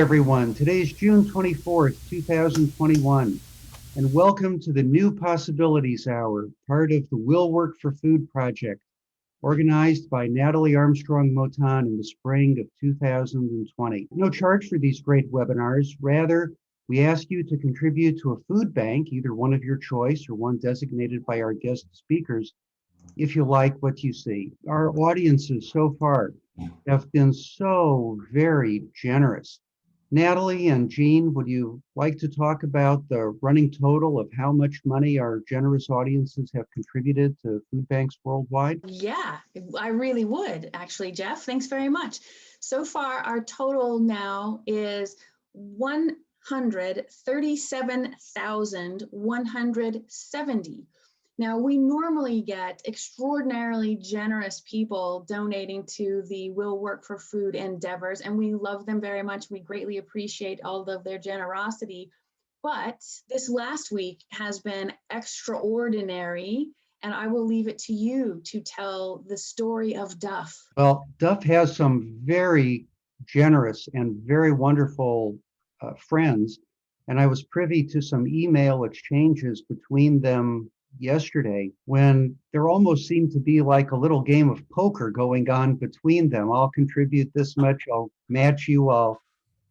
everyone. Today's June 24th, 2021, and welcome to the New Possibilities Hour, part of the Will Work for Food project, organized by Natalie Armstrong Moton in the spring of 2020. No charge for these great webinars. Rather, we ask you to contribute to a food bank, either one of your choice or one designated by our guest speakers, if you like what you see. Our audiences so far have been so very generous. Natalie and Jean, would you like to talk about the running total of how much money our generous audiences have contributed to food banks worldwide? Yeah, I really would, actually, Jeff. Thanks very much. So far, our total now is $137,170. Now, we normally get extraordinarily generous people donating to the Will Work for Food endeavors, and we love them very much. We greatly appreciate all of their generosity. But this last week has been extraordinary, and I will leave it to you to tell the story of Duff. Well, Duff has some very generous and very wonderful friends, and I was privy to some email exchanges between them yesterday when there almost seemed to be like a little game of poker going on between them. I'll contribute this much, I'll match you, I'll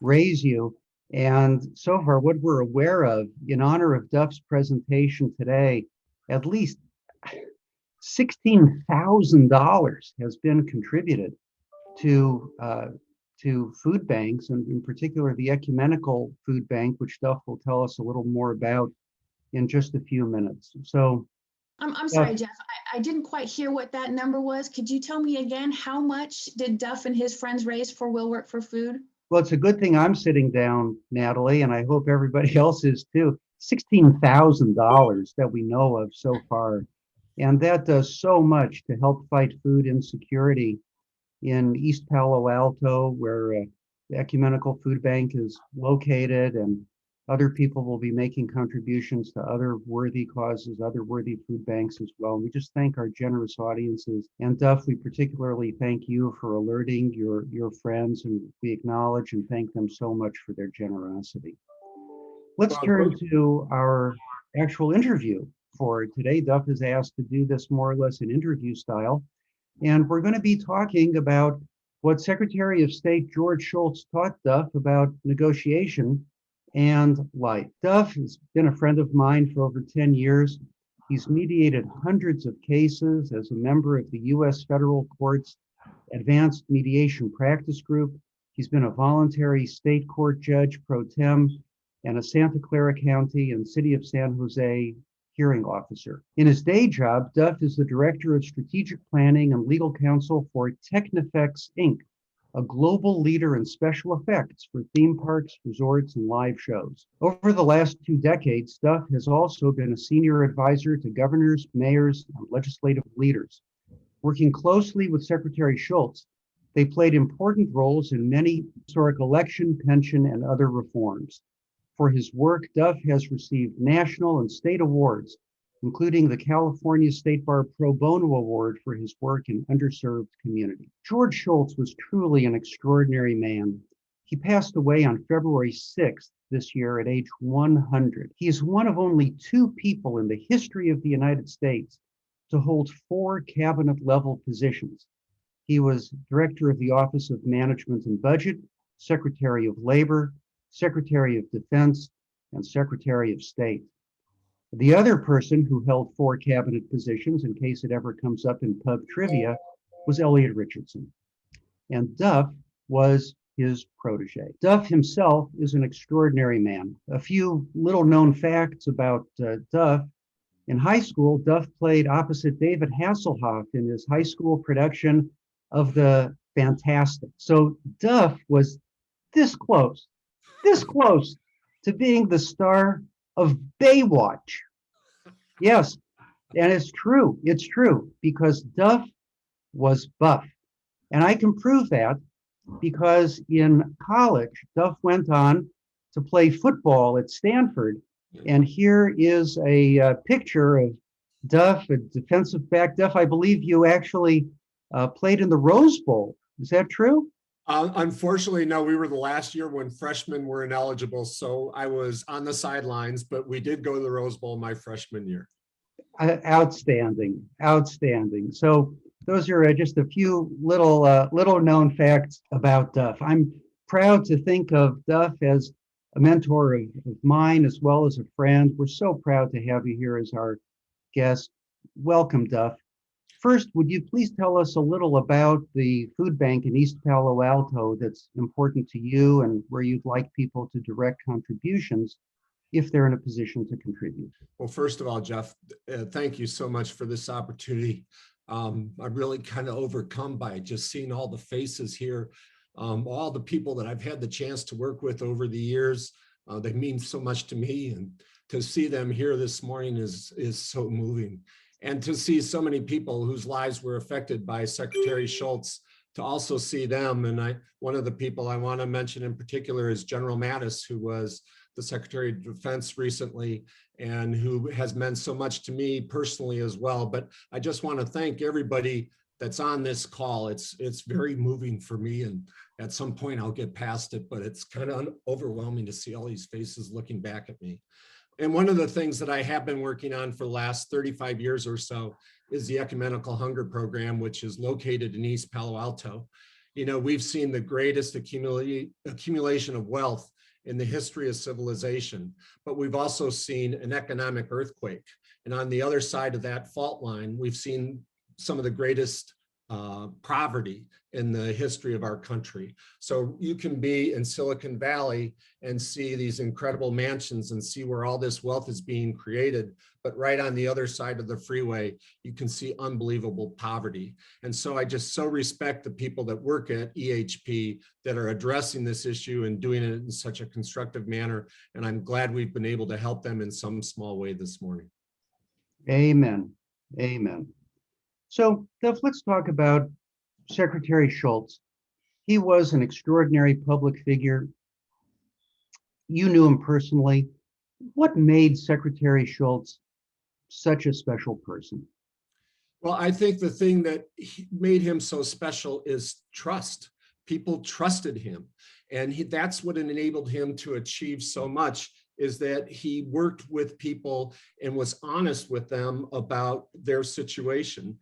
raise you. And so far, what we're aware of in honor of Duff's presentation today, at least $16,000 has been contributed to food banks, and in particular the Ecumenical Food Bank, which Duff will tell us a little more about in just a few minutes. So I'm sorry, Jeff, I didn't quite hear what that number was. Could you tell me again, how much did Duff and his friends raise for Will Work for Food? Well, it's a good thing I'm sitting down, Natalie, and I hope everybody else is too. $16,000 that we know of so far. And that does so much to help fight food insecurity in East Palo Alto, where the Ecumenical Food Bank is located, and other people will be making contributions to other worthy causes, other worthy food banks as well. And we just thank our generous audiences. And Duff, we particularly thank you for alerting your friends, and we acknowledge and thank them so much for their generosity. Let's turn to our actual interview for today. Duff is asked to do this more or less in interview style. And we're going to be talking about what Secretary of State George Shultz taught Duff about negotiation and life. Duff has been a friend of mine for over 10 years. He's mediated hundreds of cases as a member of the U.S. Federal Court's Advanced Mediation Practice Group. He's been a voluntary state court judge pro tem and a Santa Clara County and City of San Jose hearing officer. In his day job, Duff is the Director of Strategic Planning and Legal Counsel for Technifex, Inc., a global leader in special effects for theme parks, resorts, and live shows. Over the last 2 decades, Duff has also been a senior advisor to governors, mayors, and legislative leaders. Working closely with Secretary Shultz, they played important roles in many historic election, pension, and other reforms. For his work, Duff has received national and state awards, including the California State Bar Pro Bono Award for his work in underserved communities. George Shultz was truly an extraordinary man. He passed away on February 6th this year at age 100. He is one of only 2 people in the history of the United States to hold 4 cabinet-level positions. He was Director of the Office of Management and Budget, Secretary of Labor, Secretary of Defense, and Secretary of State. The other person who held 4 cabinet positions, in case it ever comes up in pub trivia, was Elliot Richardson. And Duff was his protege. Duff himself is an extraordinary man. A few little known facts about Duff. In high school, Duff played opposite David Hasselhoff in his high school production of The Fantastic. So Duff was this close to being the star of Baywatch. Yes, and it's true, because Duff was buff. And I can prove that because in college, Duff went on to play football at Stanford. And here is a picture of Duff, a defensive back. Duff, I believe you actually played in the Rose Bowl. Is that true? Unfortunately, no, we were the last year when freshmen were ineligible. So I was on the sidelines, but we did go to the Rose Bowl my freshman year. Outstanding, outstanding. So those are just a few little known facts about Duff. I'm proud to think of Duff as a mentor of mine as well as a friend. We're so proud to have you here as our guest. Welcome, Duff. First, would you please tell us a little about the food bank in East Palo Alto that's important to you and where you'd like people to direct contributions if they're in a position to contribute? Well, first of all, Jeff, thank you so much for this opportunity. I'm really kind of overcome by just seeing all the faces here, all the people that I've had the chance to work with over the years. They mean so much to me, and to see them here this morning is so moving. And to see so many people whose lives were affected by Secretary Shultz, to also see them. And one of the people I want to mention in particular is General Mattis, who was the Secretary of Defense recently, and who has meant so much to me personally as well. But I just want to thank everybody that's on this call. It's very moving for me, and at some point I'll get past it, but it's kind of overwhelming to see all these faces looking back at me. And one of the things that I have been working on for the last 35 years or so is the Ecumenical Hunger Program, which is located in East Palo Alto. You know, we've seen the greatest accumulation of wealth in the history of civilization, but we've also seen an economic earthquake. And on the other side of that fault line, we've seen some of the greatest poverty in the history of our country. So you can be in Silicon Valley and see these incredible mansions and see where all this wealth is being created. But right on the other side of the freeway, you can see unbelievable poverty. And so I just so respect the people that work at EHP that are addressing this issue and doing it in such a constructive manner. And I'm glad we've been able to help them in some small way this morning. Amen. Amen. So, Duff, let's talk about Secretary Shultz. He was an extraordinary public figure. You knew him personally. What made Secretary Shultz such a special person? Well, I think the thing that made him so special is trust. People trusted him, and that's what enabled him to achieve so much, is that he worked with people and was honest with them about their situation.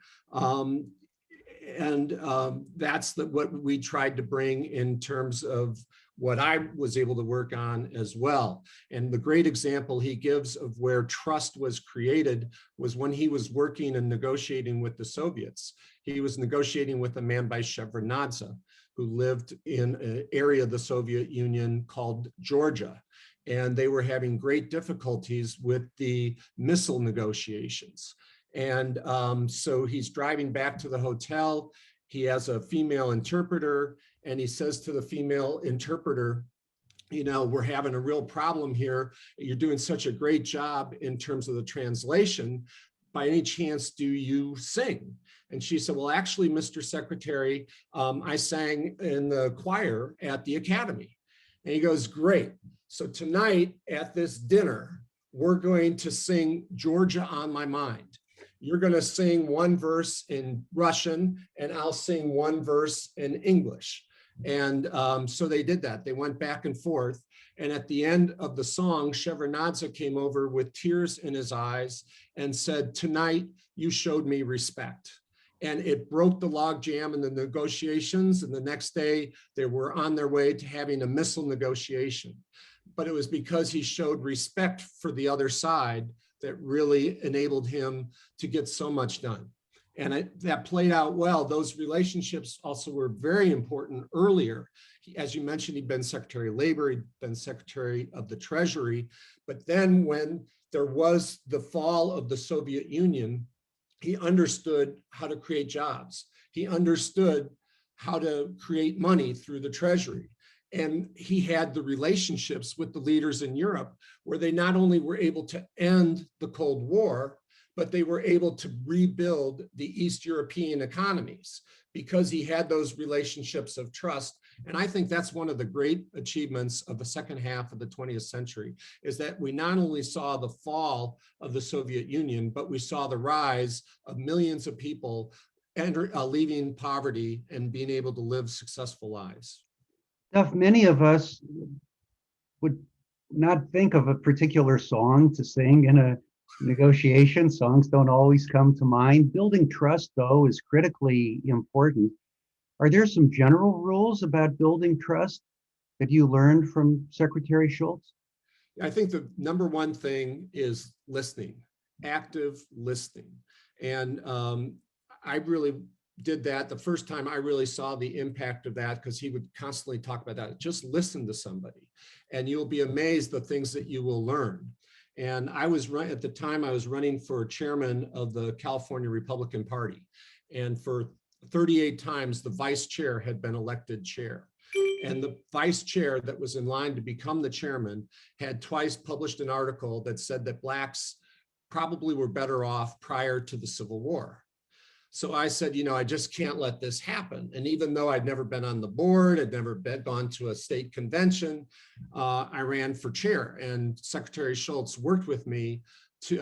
That's what we tried to bring in terms of what I was able to work on as well. And the great example he gives of where trust was created was when he was working and negotiating with the Soviets. He was negotiating with a man by Shevardnadze, who lived in an area of the Soviet Union called Georgia. And they were having great difficulties with the missile negotiations. And so he's driving back to the hotel. He has a female interpreter, and he says to the female interpreter, you know, we're having a real problem here. You're doing such a great job in terms of the translation. By any chance, do you sing? And she said, well, actually, Mr. Secretary, I sang in the choir at the academy. And he goes, great. So tonight at this dinner, we're going to sing Georgia on My Mind. You're going to sing one verse in Russian, and I'll sing one verse in English. And so they did that. They went back and forth. And at the end of the song, Shevardnadze came over with tears in his eyes and said, tonight you showed me respect. And it broke the logjam in the negotiations. And the next day they were on their way to having a missile negotiation. But it was because he showed respect for the other side that really enabled him to get so much done. And that played out well. Those relationships also were very important earlier. As you mentioned, he'd been Secretary of Labor, he'd been Secretary of the Treasury. But then when there was the fall of the Soviet Union, he understood how to create jobs. He understood how to create money through the Treasury. And he had the relationships with the leaders in Europe where they not only were able to end the Cold War, but they were able to rebuild the East European economies because he had those relationships of trust. And I think that's one of the great achievements of the second half of the 20th century, is that we not only saw the fall of the Soviet Union, but we saw the rise of millions of people leaving poverty and being able to live successful lives. Duff, many of us would not think of a particular song to sing in a negotiation. Songs don't always come to mind. Building trust, though, is critically important. Are there some general rules about building trust that you learned from Secretary Shultz? I think the number one thing is listening, active listening. And I really did that. The first time I really saw the impact of that, because he would constantly talk about that. Just listen to somebody and you'll be amazed the things that you will learn. And I was at the time I was running for chairman of the California Republican Party. And for 38 times, the vice chair had been elected chair. And the vice chair that was in line to become the chairman had twice published an article that said that Blacks probably were better off prior to the Civil War. So I said, you know, I just can't let this happen. And even though I'd never been on the board, I'd never gone to a state convention, I ran for chair, and Secretary Shultz worked with me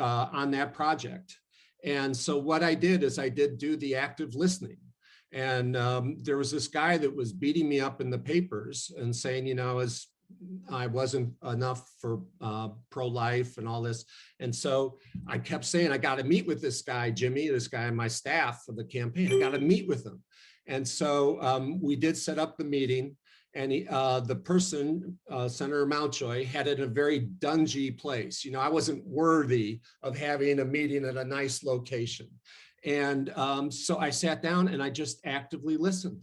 on that project. And so what I did is I did do the active listening. And there was this guy that was beating me up in the papers and saying, you know, as I wasn't enough for pro-life and all this. And so I kept saying, I got to meet with this guy, Jimmy, this guy on my staff for the campaign. I got to meet with him. And so we did set up the meeting, and the person, Senator Mountjoy, had it in a very dungy place. You know, I wasn't worthy of having a meeting at a nice location. And so I sat down and I just actively listened.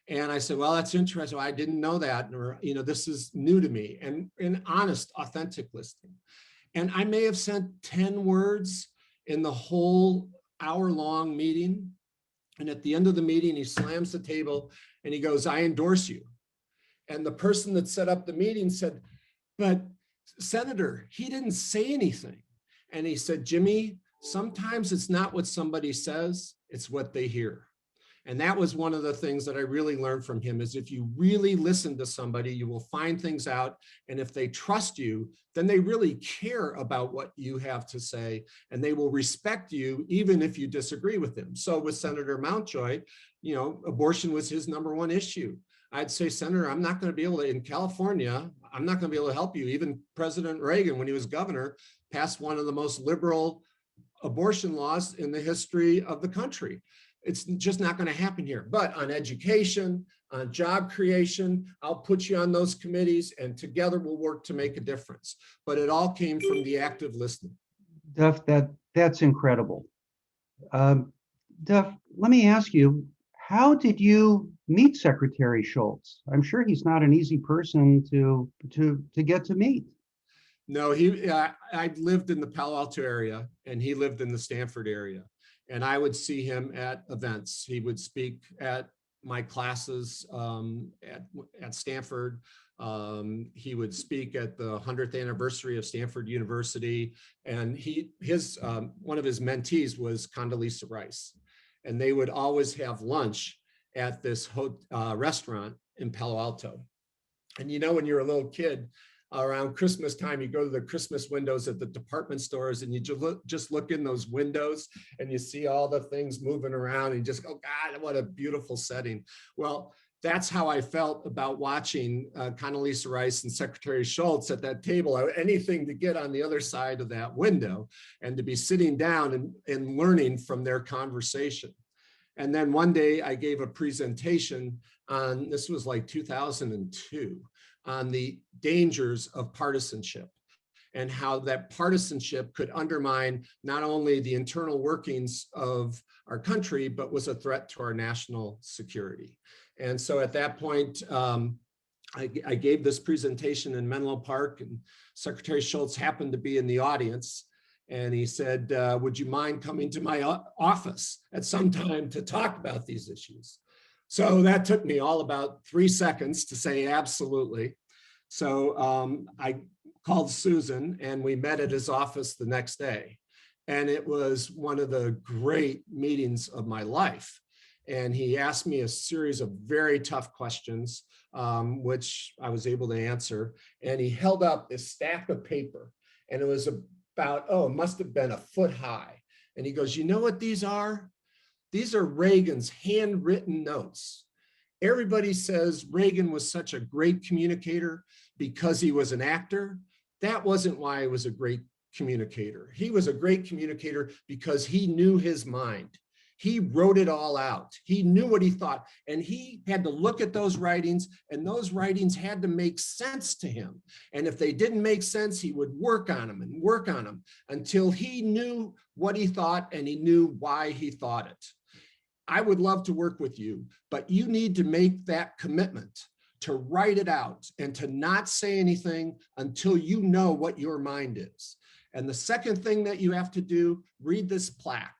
And I said, well, that's interesting. I didn't know that, or, you know, this is new to me, and honest, authentic listening. And I may have sent 10 words in the whole hour-long meeting. And at the end of the meeting, he slams the table and he goes, I endorse you. And the person that set up the meeting said, but Senator, he didn't say anything. And he said, Jimmy, sometimes it's not what somebody says, it's what they hear. And that was one of the things that I really learned from him, is if you really listen to somebody, you will find things out. And if they trust you, then they really care about what you have to say, and they will respect you even if you disagree with them. So with Senator Mountjoy, you know, abortion was his number one issue. I'd say, Senator, I'm not going to be able to, in California, I'm not going to be able to help you. Even President Reagan, when he was governor, passed one of the most liberal abortion laws in the history of the country. It's just not going to happen here. But on education, on job creation, I'll put you on those committees, and together we'll work to make a difference. But it all came from the active listening. Duff, that's incredible. Duff, let me ask you, how did you meet Secretary Shultz? I'm sure he's not an easy person to get to meet. No, I lived in the Palo Alto area, and he lived in the Stanford area. And I would see him at events. He would speak at my classes at Stanford. He would speak at the 100th anniversary of Stanford University. And one of his mentees was Condoleezza Rice. And they would always have lunch at this restaurant in Palo Alto. And you know, when you're a little kid, around Christmas time, you go to the Christmas windows at the department stores, and you just look in those windows and you see all the things moving around, and you just go, God, what a beautiful setting. Well, that's how I felt about watching Condoleezza Rice and Secretary Shultz at that table. Anything to get on the other side of that window and to be sitting down and learning from their conversation. And then one day I gave a presentation on, this was like 2002, on the dangers of partisanship and how that partisanship could undermine not only the internal workings of our country, but was a threat to our national security. And so at that point, I gave this presentation in Menlo Park, and Secretary Shultz happened to be in the audience. And he said, would you mind coming to my office at some time to talk about these issues? So that took me all about 3 seconds to say absolutely. So I called Susan, and we met at his office the next day. And it was one of the great meetings of my life. And he asked me a series of very tough questions, which I was able to answer. And he held up this stack of paper, and it was about, it must have been a foot high. And he goes, you know what these are? These are Reagan's handwritten notes. Everybody says Reagan was such a great communicator because he was an actor. That wasn't why he was a great communicator. He was a great communicator because he knew his mind. He wrote it all out. He knew what he thought, and he had to look at those writings, and those writings had to make sense to him. And if they didn't make sense, he would work on them and work on them until he knew what he thought and he knew why he thought it. I would love to work with you, but you need to make that commitment to write it out and to not say anything until you know what your mind is. And the second thing that you have to do, read this plaque.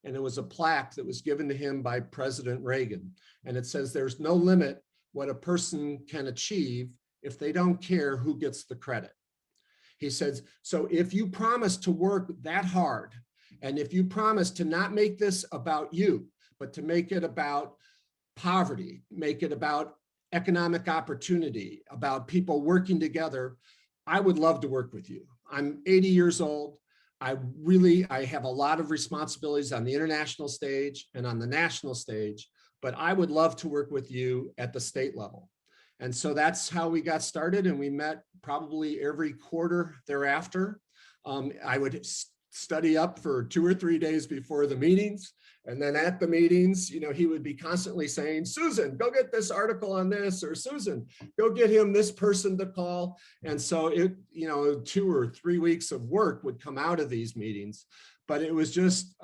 And it was a plaque that was given to him by President Reagan. And it says, there's no limit what a person can achieve if they don't care who gets the credit. He says, so if you promise to work that hard, and if you promise to not make this about you, but to make it about poverty, make it about economic opportunity, about people working together, I would love to work with you. I'm 80 years old. I have a lot of responsibilities on the international stage and on the national stage, but I would love to work with you at the state level. And so that's how we got started, and we met probably every quarter thereafter. I would study up for 2 or 3 days before the meetings. And then at the meetings, he would be constantly saying, Susan, go get this article on this, or Susan, go get him this person to call. And so 2 or 3 weeks of work would come out of these meetings. But it was just,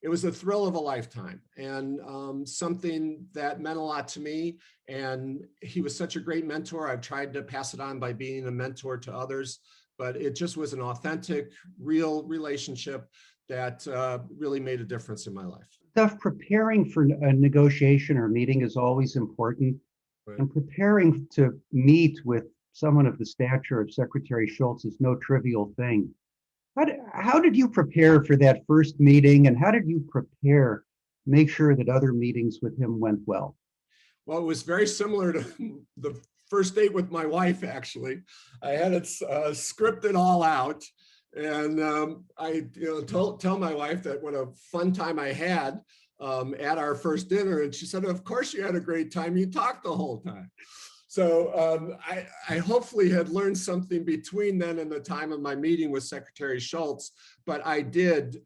it was a thrill of a lifetime, and something that meant a lot to me. And he was such a great mentor. I've tried to pass it on by being a mentor to others, but it just was an authentic, real relationship that really made a difference in my life. Duff, preparing for a negotiation or meeting is always important. Right. And preparing to meet with someone of the stature of Secretary Shultz is no trivial thing. How did you prepare for that first meeting, and how did you prepare to make sure that other meetings with him went well? Well, it was very similar to the first date with my wife, actually. I had it scripted all out. And I tell my wife that what a fun time I had at our first dinner. And she said, of course you had a great time. You talked the whole time. So I hopefully had learned something between then and the time of my meeting with Secretary Shultz. But I did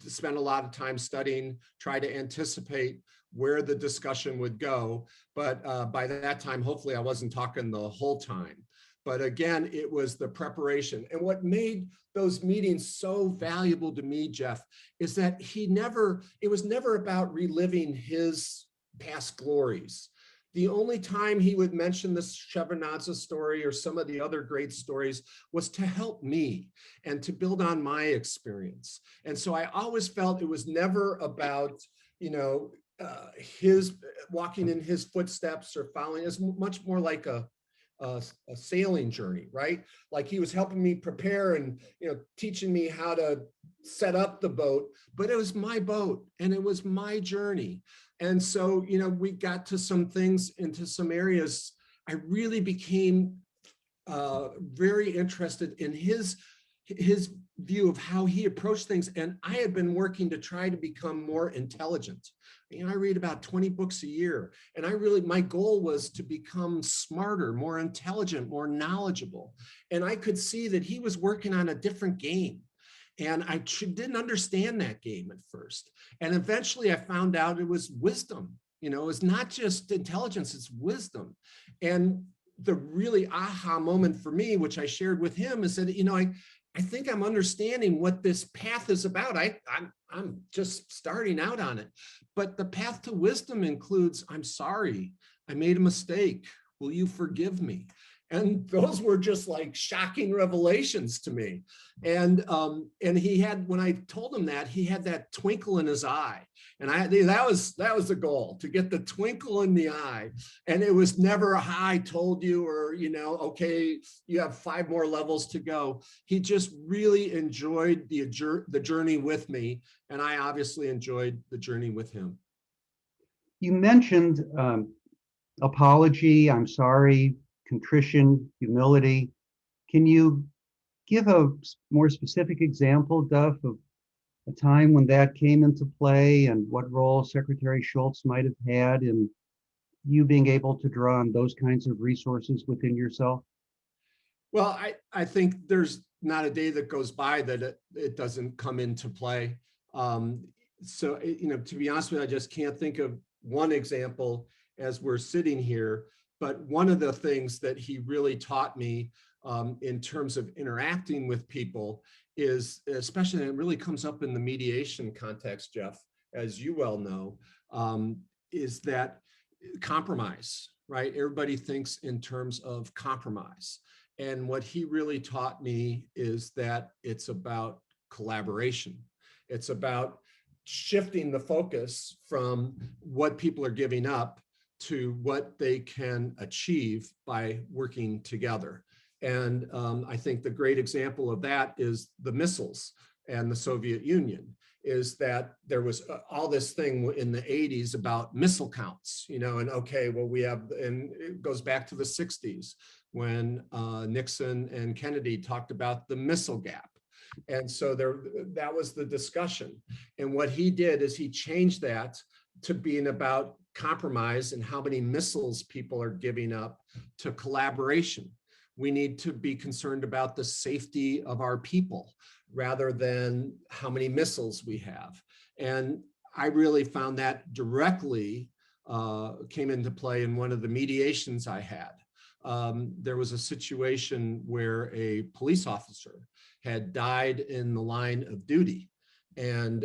spend a lot of time studying, try to anticipate where the discussion would go. But by that time, hopefully I wasn't talking the whole time. But again, it was the preparation. And what made those meetings so valuable to me, Jeff, is that it was never about reliving his past glories. The only time he would mention the Shevardnadze story or some of the other great stories was to help me and to build on my experience. And so I always felt it was never about, his walking in his footsteps or following. It's much more like a sailing journey, right? Like he was helping me prepare and teaching me how to set up the boat, but it was my boat and it was my journey. And so we got to some things, into some areas. I really became very interested in his view of how he approached things, and I had been working to try to become more intelligent. I read about 20 books a year, and my goal was to become smarter, more intelligent, more knowledgeable. And I could see that he was working on a different game. And I didn't understand that game at first. And eventually I found out it was wisdom. It's not just intelligence, it's wisdom. And the really aha moment for me, which I shared with him, is that, I think I'm understanding what this path is about. I'm just starting out on it. But the path to wisdom includes, I'm sorry, I made a mistake. Will you forgive me? And those were just like shocking revelations to me. And he had, when I told him that, he had that twinkle in his eye. And that was the goal, to get the twinkle in the eye. And it was never a I told you, or, okay, you have 5 more levels to go. He just really enjoyed the journey with me. And I obviously enjoyed the journey with him. You mentioned apology, I'm sorry, contrition, humility. Can you give a more specific example, Duff, of a time when that came into play and what role Secretary Shultz might have had in you being able to draw on those kinds of resources within yourself? Well, I think there's not a day that goes by that it doesn't come into play. So, to be honest with you, I just can't think of one example as we're sitting here. But one of the things that he really taught me in terms of interacting with people is, especially, it really comes up in the mediation context, Jeff, as you well know, is that compromise, right? Everybody thinks in terms of compromise. And what he really taught me is that it's about collaboration. It's about shifting the focus from what people are giving up to what they can achieve by working together. And I think the great example of that is the missiles and the Soviet Union, is that there was all this thing in the 80s about missile counts, and okay, well, and it goes back to the 60s when Nixon and Kennedy talked about the missile gap. And so that was the discussion. And what he did is he changed that to being about compromise and how many missiles people are giving up to collaboration. We need to be concerned about the safety of our people rather than how many missiles we have. And I really found that directly came into play in one of the mediations I had. There was a situation where a police officer had died in the line of duty, and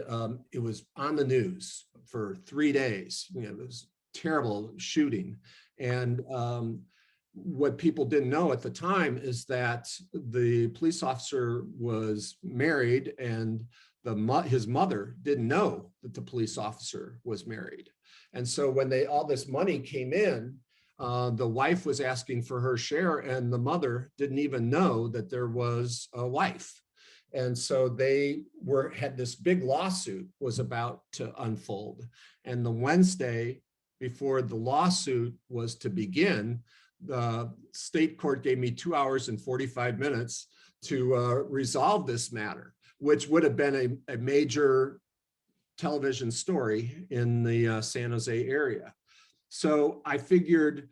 it was on the news for 3 days. It was terrible shooting. And what people didn't know at the time is that the police officer was married, and his mother didn't know that the police officer was married. And so when all this money came in, the wife was asking for her share, and the mother didn't even know that there was a wife. And so they had this big lawsuit was about to unfold. And the Wednesday before the lawsuit was to begin, the state court gave me 2 hours and 45 minutes to resolve this matter, which would have been a major television story in the San Jose area. So I figured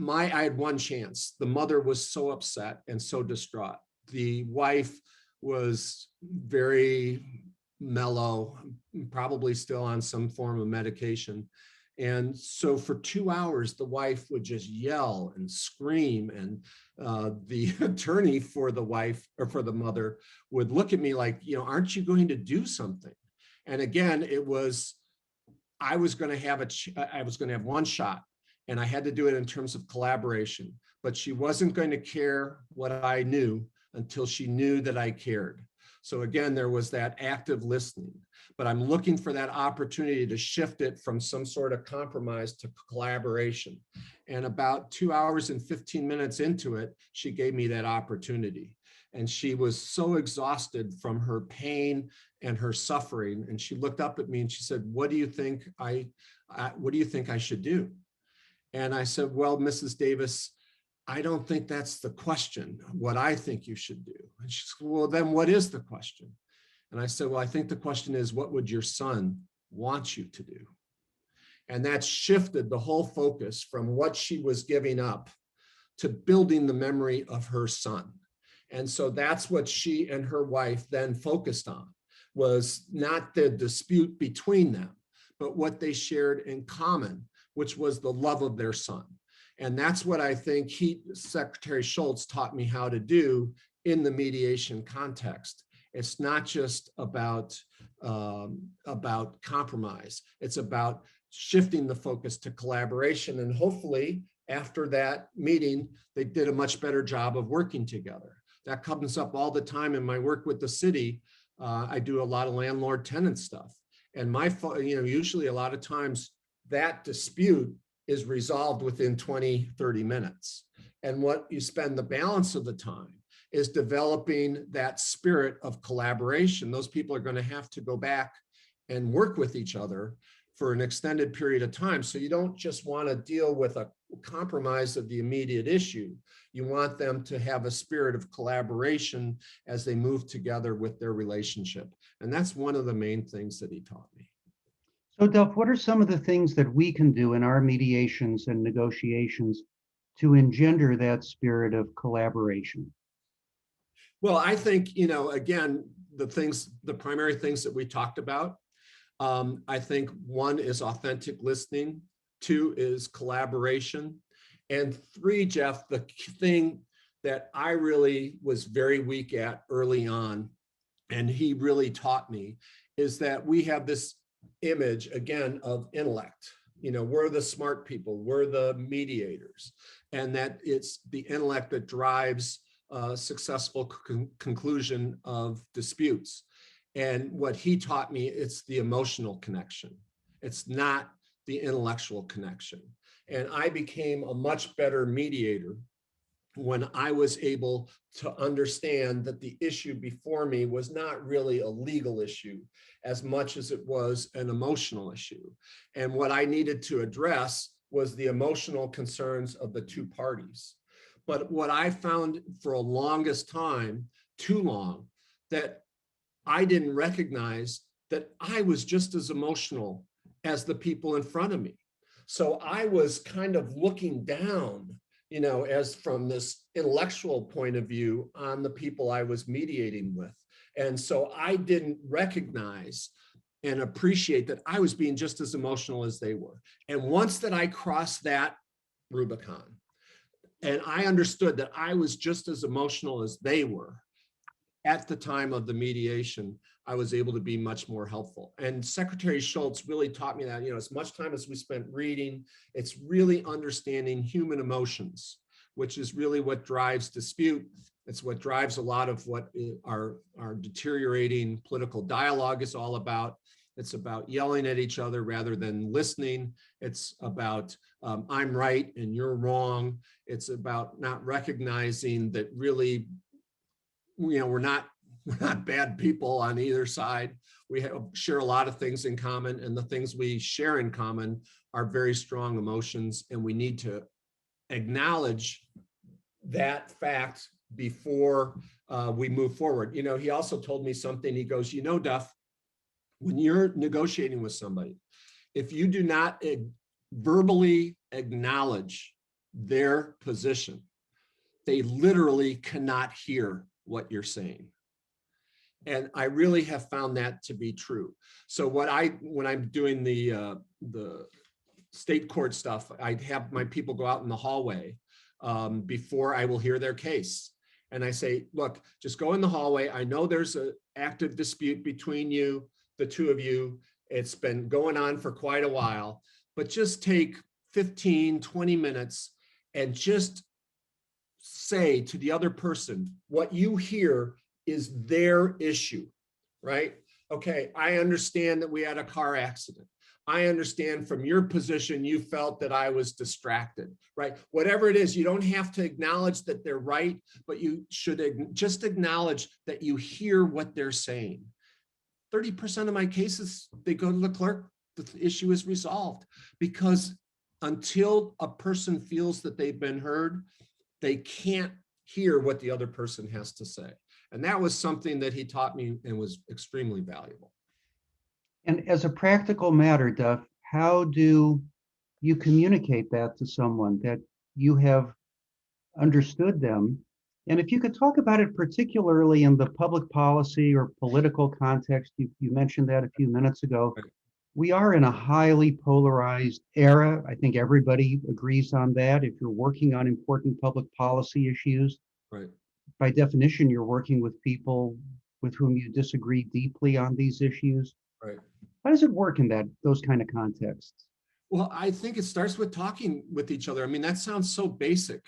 I had one chance. The mother was so upset and so distraught. The wife was very mellow, probably still on some form of medication. And so for 2 hours, the wife would just yell and scream. And the attorney for the wife or for the mother would look at me like, aren't you going to do something? And again, I was going to have one shot, and I had to do it in terms of collaboration, but she wasn't going to care what I knew until she knew that I cared. So again, there was that active listening, but I'm looking for that opportunity to shift it from some sort of compromise to collaboration. And about 2 hours and 15 minutes into it, she gave me that opportunity. And she was so exhausted from her pain and her suffering. And she looked up at me and she said, what do you think I should do? And I said, well, Mrs. Davis, I don't think that's the question, what I think you should do. And she said, well, then what is the question? And I said, well, I think the question is, what would your son want you to do? And that shifted the whole focus from what she was giving up to building the memory of her son. And so that's what she and her wife then focused on, was not the dispute between them, but what they shared in common, which was the love of their son. And that's what I think Secretary Shultz taught me how to do in the mediation context. It's not just about compromise. It's about shifting the focus to collaboration. And hopefully after that meeting, they did a much better job of working together. That comes up all the time in my work with the city. I do a lot of landlord-tenant stuff. And usually a lot of times that dispute is resolved within 20, 30 minutes. And what you spend the balance of the time is developing that spirit of collaboration. Those people are going to have to go back and work with each other for an extended period of time. So you don't just want to deal with a compromise of the immediate issue. You want them to have a spirit of collaboration as they move together with their relationship. And that's one of the main things that he taught me. So, Duff, what are some of the things that we can do in our mediations and negotiations to engender that spirit of collaboration? Well, I think, again, the primary things that we talked about, I think one is authentic listening, two is collaboration, and three, Jeff, the thing that I really was very weak at early on, and he really taught me, is that we have this image, again, of intellect. We're the smart people, we're the mediators, and that it's the intellect that drives successful conclusion of disputes. And what he taught me, it's the emotional connection. It's not the intellectual connection. And I became a much better mediator when I was able to understand that the issue before me was not really a legal issue as much as it was an emotional issue. And what I needed to address was the emotional concerns of the two parties. But what I found for a longest time, too long, that I didn't recognize that I was just as emotional as the people in front of me. So I was kind of looking down, as from this intellectual point of view on the people I was mediating with. And so I didn't recognize and appreciate that I was being just as emotional as they were. And once that I crossed that Rubicon, and I understood that I was just as emotional as they were at the time of the mediation, I was able to be much more helpful. And Secretary Shultz really taught me that, as much time as we spent reading, it's really understanding human emotions, which is really what drives dispute. It's what drives a lot of what our deteriorating political dialogue is all about. It's about yelling at each other rather than listening. It's about I'm right and you're wrong. It's about not recognizing that really, we're not bad people on either side. We share a lot of things in common, and the things we share in common are very strong emotions, and we need to acknowledge that fact before we move forward. He also told me something. He goes, Duff, when you're negotiating with somebody, if you do not verbally acknowledge their position, they literally cannot hear what you're saying. And I really have found that to be true. So when I'm doing the state court stuff, I have my people go out in the hallway before I will hear their case. And I say, look, just go in the hallway. I know there's an active dispute between you, the two of you. It's been going on for quite a while, but just take 15, 20 minutes and just say to the other person, what you hear is their issue, right? Okay, I understand that we had a car accident. I understand from your position, you felt that I was distracted, right? Whatever it is, you don't have to acknowledge that they're right, but you should just acknowledge that you hear what they're saying. 30% of my cases, they go to the clerk, the issue is resolved, because until a person feels that they've been heard, they can't hear what the other person has to say. And that was something that he taught me and was extremely valuable. And as a practical matter, Duff, how do you communicate that to someone, that you have understood them? And if you could talk about it particularly in the public policy or political context, you mentioned that a few minutes ago. Right. We are in a highly polarized era. I think everybody agrees on that. If you're working on important public policy issues, Right. by definition, you're working with people with whom you disagree deeply on these issues. Right. How does it work in those kind of contexts? Well, I think it starts with talking with each other. I mean, that sounds so basic,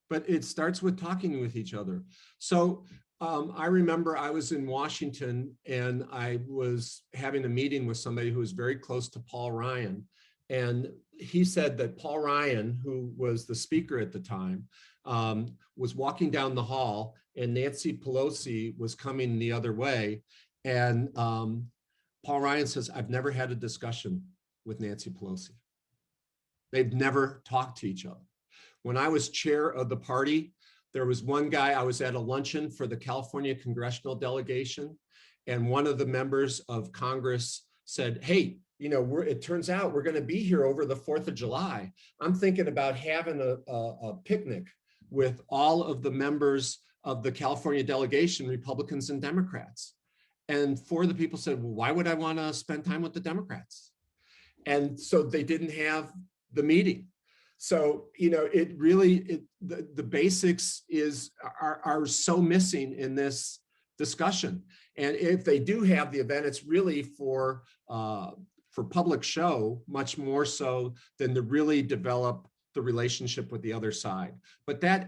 but it starts with talking with each other. So I remember I was in Washington and I was having a meeting with somebody who was very close to Paul Ryan. And he said that Paul Ryan, who was the speaker at the time, was walking down the hall and Nancy Pelosi was coming the other way. And Paul Ryan says, I've never had a discussion with Nancy Pelosi. They've never talked to each other. When I was chair of the party, there was one guy, I was at a luncheon for the California congressional delegation, and one of the members of Congress said, hey, you know, it turns out we're going to be here over the 4th of July. I'm thinking about having a picnic with all of the members of the California delegation, Republicans and Democrats. And 4 of the people said, well, why would I want to spend time with the Democrats? And so they didn't have the meeting. So, you know, it really, the basics are so missing in this discussion. And if they do have the event, it's really for public show, much more so than to really develop the relationship with the other side. But that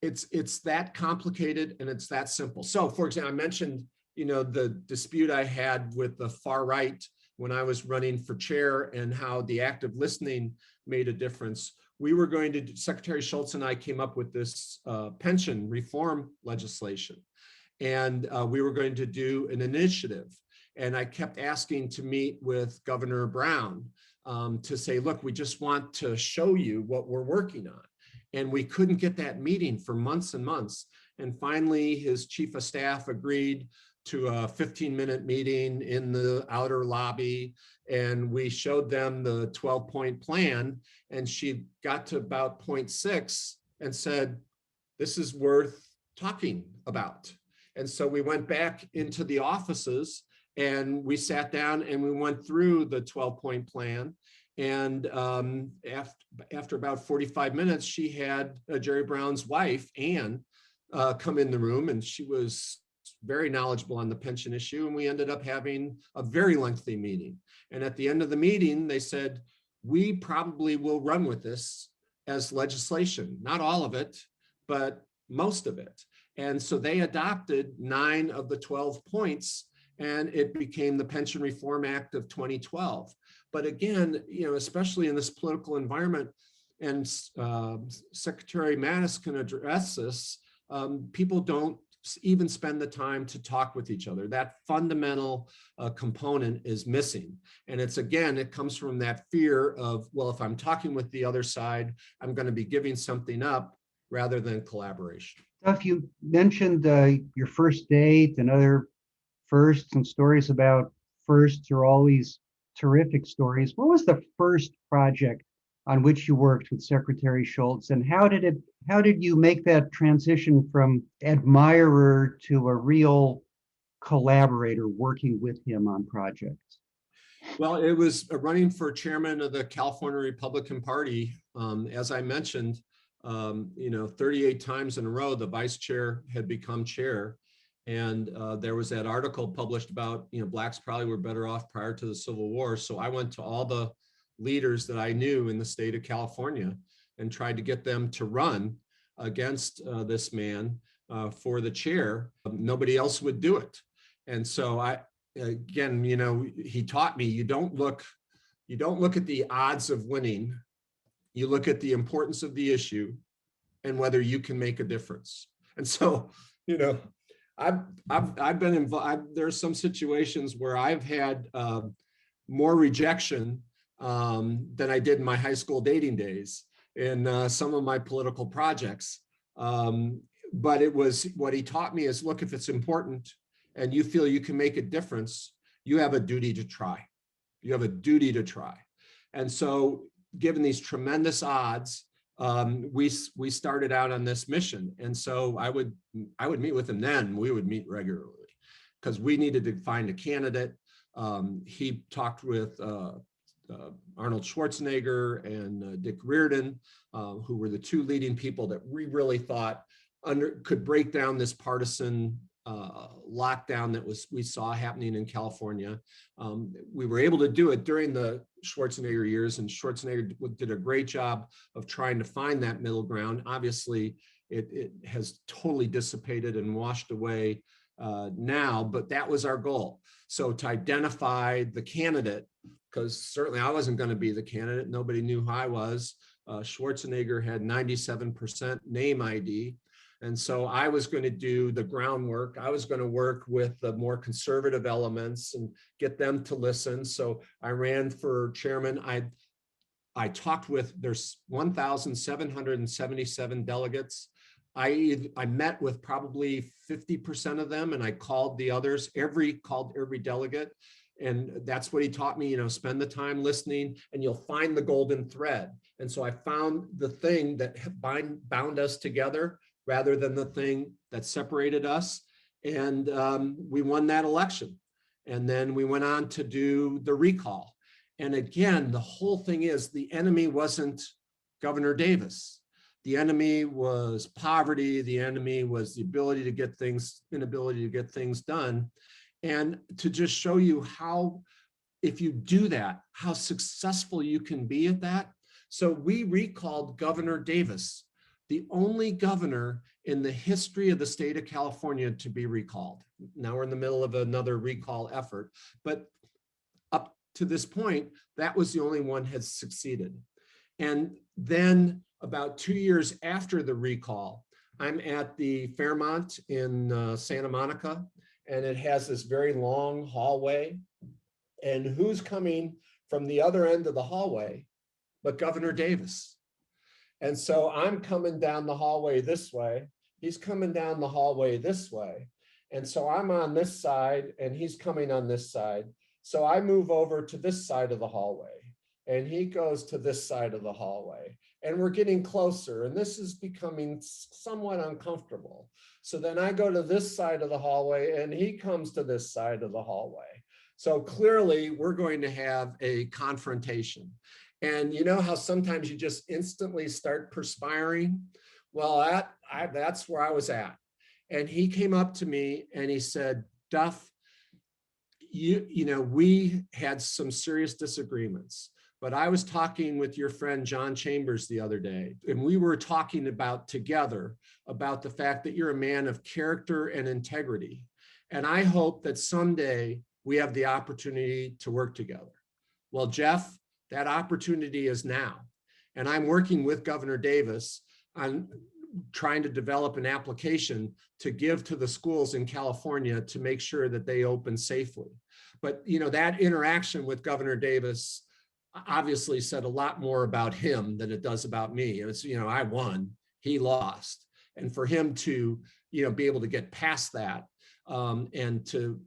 it's that complicated and it's that simple. So, for example, I mentioned, you know, the dispute I had with the far right when I was running for chair and how the active listening made a difference. We were going to, Secretary Shultz and I came up with this pension reform legislation. And we were going to do an initiative. And I kept asking to meet with Governor Brown to say, look, we just want to show you what we're working on. And we couldn't get that meeting for months and months. And finally, his chief of staff agreed to a 15-minute meeting in the outer lobby. And we showed them the 12-point plan. And she got to about point 6 and said, this is worth talking about. And so we went back into the offices and we sat down and we went through the 12-point plan. And after about 45 minutes, she had Jerry Brown's wife, Ann, come in the room, and she was very knowledgeable on the pension issue. And we ended up having a very lengthy meeting. And at the end of the meeting, they said, we probably will run with this as legislation, not all of it, but most of it. And so they adopted 9 of the 12 points, and it became the Pension Reform Act of 2012. But again, you know, especially in this political environment, and Secretary Mattis can address this, people don't even spend the time to talk with each other. That fundamental component is missing. And it's, again, it comes from that fear of, well, if I'm talking with the other side, I'm going to be giving something up rather than collaboration. Duff, you mentioned your first date and other firsts, and stories about firsts are always terrific stories. What was the first project on which you worked with Secretary Shultz, and how did you make that transition from admirer to a real collaborator working with him on projects? Well, it was running for chairman of the California Republican Party. As I mentioned, 38 times in a row, the vice chair had become chair. And there was that article published about, blacks probably were better off prior to the Civil War. So I went to all the leaders that I knew in the state of California and tried to get them to run against this man for the chair. Nobody else would do it. And so he taught me, you don't look at the odds of winning. You look at the importance of the issue and whether you can make a difference. And so, I've been involved. There are some situations where I've had more rejection than I did in my high school dating days in some of my political projects. But it was, what he taught me is, look, if it's important and you feel you can make a difference, you have a duty to try. You have a duty to try. And so, given these tremendous odds, we started out on this mission. And so I would meet with him then. We would meet regularly because we needed to find a candidate. He talked with Arnold Schwarzenegger and Dick Reardon, who were the 2 leading people that we really thought could break down this partisan lockdown that we saw happening in California. We were able to do it during the Schwarzenegger years, and Schwarzenegger did a great job of trying to find that middle ground. Obviously, it has totally dissipated and washed away now, but that was our goal. So to identify the candidate, because certainly I wasn't going to be the candidate. Nobody knew who I was. Schwarzenegger had 97% name ID. And so I was going to do the groundwork. I was going to work with the more conservative elements and get them to listen. So I ran for chairman. I talked with, there's 1,777 delegates. I met with probably 50% of them, and I called the others, called every delegate. And that's what he taught me, spend the time listening and you'll find the golden thread. And so I found the thing that bound us together rather than the thing that separated us. And we won that election. And then we went on to do the recall. And again, the whole thing is the enemy wasn't Governor Davis. The enemy was poverty. The enemy was the inability to get things done. And to just show you how, if you do that, how successful you can be at that. So we recalled Governor Davis, the only governor in the history of the state of California to be recalled. Now we're in the middle of another recall effort, but up to this point, that was the only one had succeeded. And then about 2 years after the recall, I'm at the Fairmont in Santa Monica, and it has this very long hallway. And who's coming from the other end of the hallway but Governor Davis? And so I'm coming down the hallway this way. He's coming down the hallway this way. And so I'm on this side and he's coming on this side. So I move over to this side of the hallway and he goes to this side of the hallway. And we're getting closer, and this is becoming somewhat uncomfortable. So then I go to this side of the hallway and he comes to this side of the hallway. So clearly we're going to have a confrontation. And you know how sometimes you just instantly start perspiring? Well, that's where I was at. And he came up to me and he said, Duff, we had some serious disagreements. But I was talking with your friend John Chambers the other day, and we were talking together about the fact that you're a man of character and integrity. And I hope that someday we have the opportunity to work together. Well, Jeff, that opportunity is now. And I'm working with Governor Davis on trying to develop an application to give to the schools in California to make sure that they open safely. But, that interaction with Governor Davis obviously said a lot more about him than it does about me. It's, I won, he lost. And for him to, be able to get past that and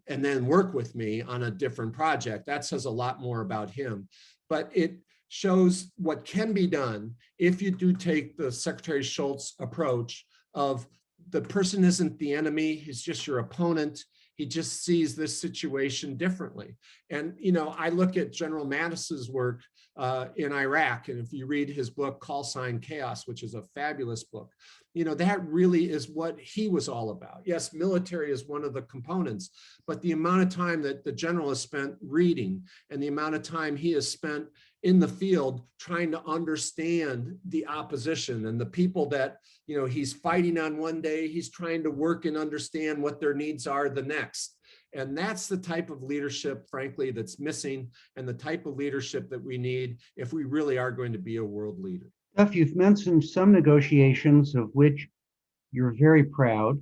then work with me on a different project, that says a lot more about him. But it shows what can be done if you do take the Secretary Shultz approach of the person isn't the enemy, he's just your opponent. He just sees this situation differently. And, I look at General Mattis's work in Iraq, and if you read his book, Call Sign Chaos, which is a fabulous book, that really is what he was all about. Yes, military is one of the components, but the amount of time that the general has spent reading and the amount of time he has spent in the field trying to understand the opposition and the people that, he's fighting on one day, he's trying to work and understand what their needs are the next. And that's the type of leadership, frankly, that's missing, and the type of leadership that we need if we really are going to be a world leader. Duff, you've mentioned some negotiations of which you're very proud.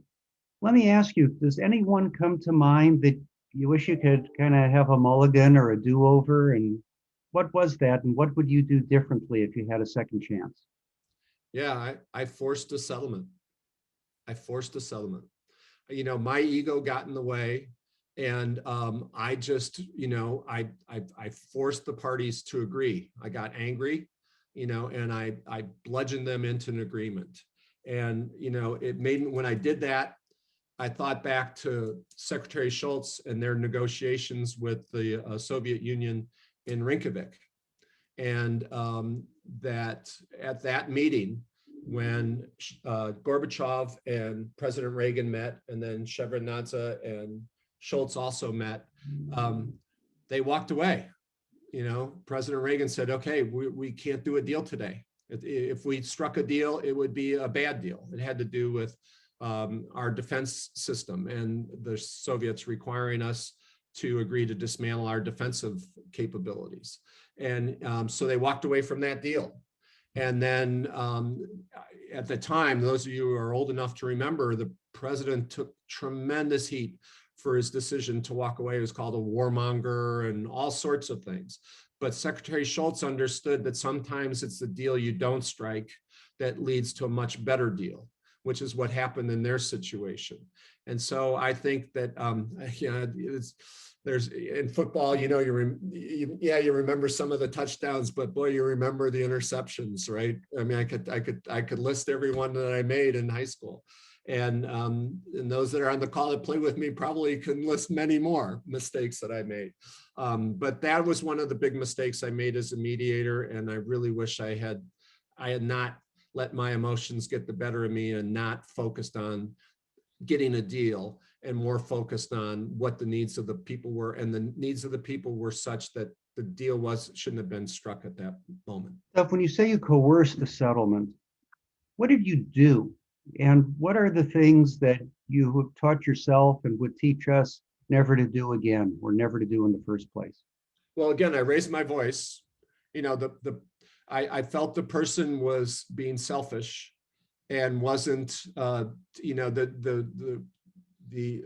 Let me ask you, does anyone come to mind that you wish you could kind of have a mulligan or a do-over? And what was that? And what would you do differently if you had a second chance? Yeah, I forced a settlement. My ego got in the way. And I just, I forced the parties to agree. I got angry, and I bludgeoned them into an agreement. And, it made me, when I did that, I thought back to Secretary Shultz and their negotiations with the Soviet Union in Reykjavik. And that at that meeting, when Gorbachev and President Reagan met, and then Shevardnadze and Shultz also met, they walked away. President Reagan said, okay, we can't do a deal today. If we struck a deal, it would be a bad deal. It had to do with our defense system and the Soviets requiring us to agree to dismantle our defensive capabilities. And so they walked away from that deal. And then at the time, those of you who are old enough to remember, the president took tremendous heat for his decision to walk away. It was called a warmonger and all sorts of things. But Secretary Shultz understood that sometimes it's the deal you don't strike that leads to a much better deal, which is what happened in their situation. And so I think that, there's in football, you remember some of the touchdowns, but boy, you remember the interceptions, right? I mean, I could list every one that I made in high school. And those that are on the call that play with me probably can list many more mistakes that I made. But that was one of the big mistakes I made as a mediator. And I really wish I had not let my emotions get the better of me and not focused on getting a deal and more focused on what the needs of the people were. And the needs of the people were such that the deal shouldn't have been struck at that moment. Duff, when you say you coerced the settlement, what did you do? And what are the things that you have taught yourself and would teach us never to do again, or never to do in the first place? Well, again, I raised my voice. I felt the person was being selfish and wasn't, the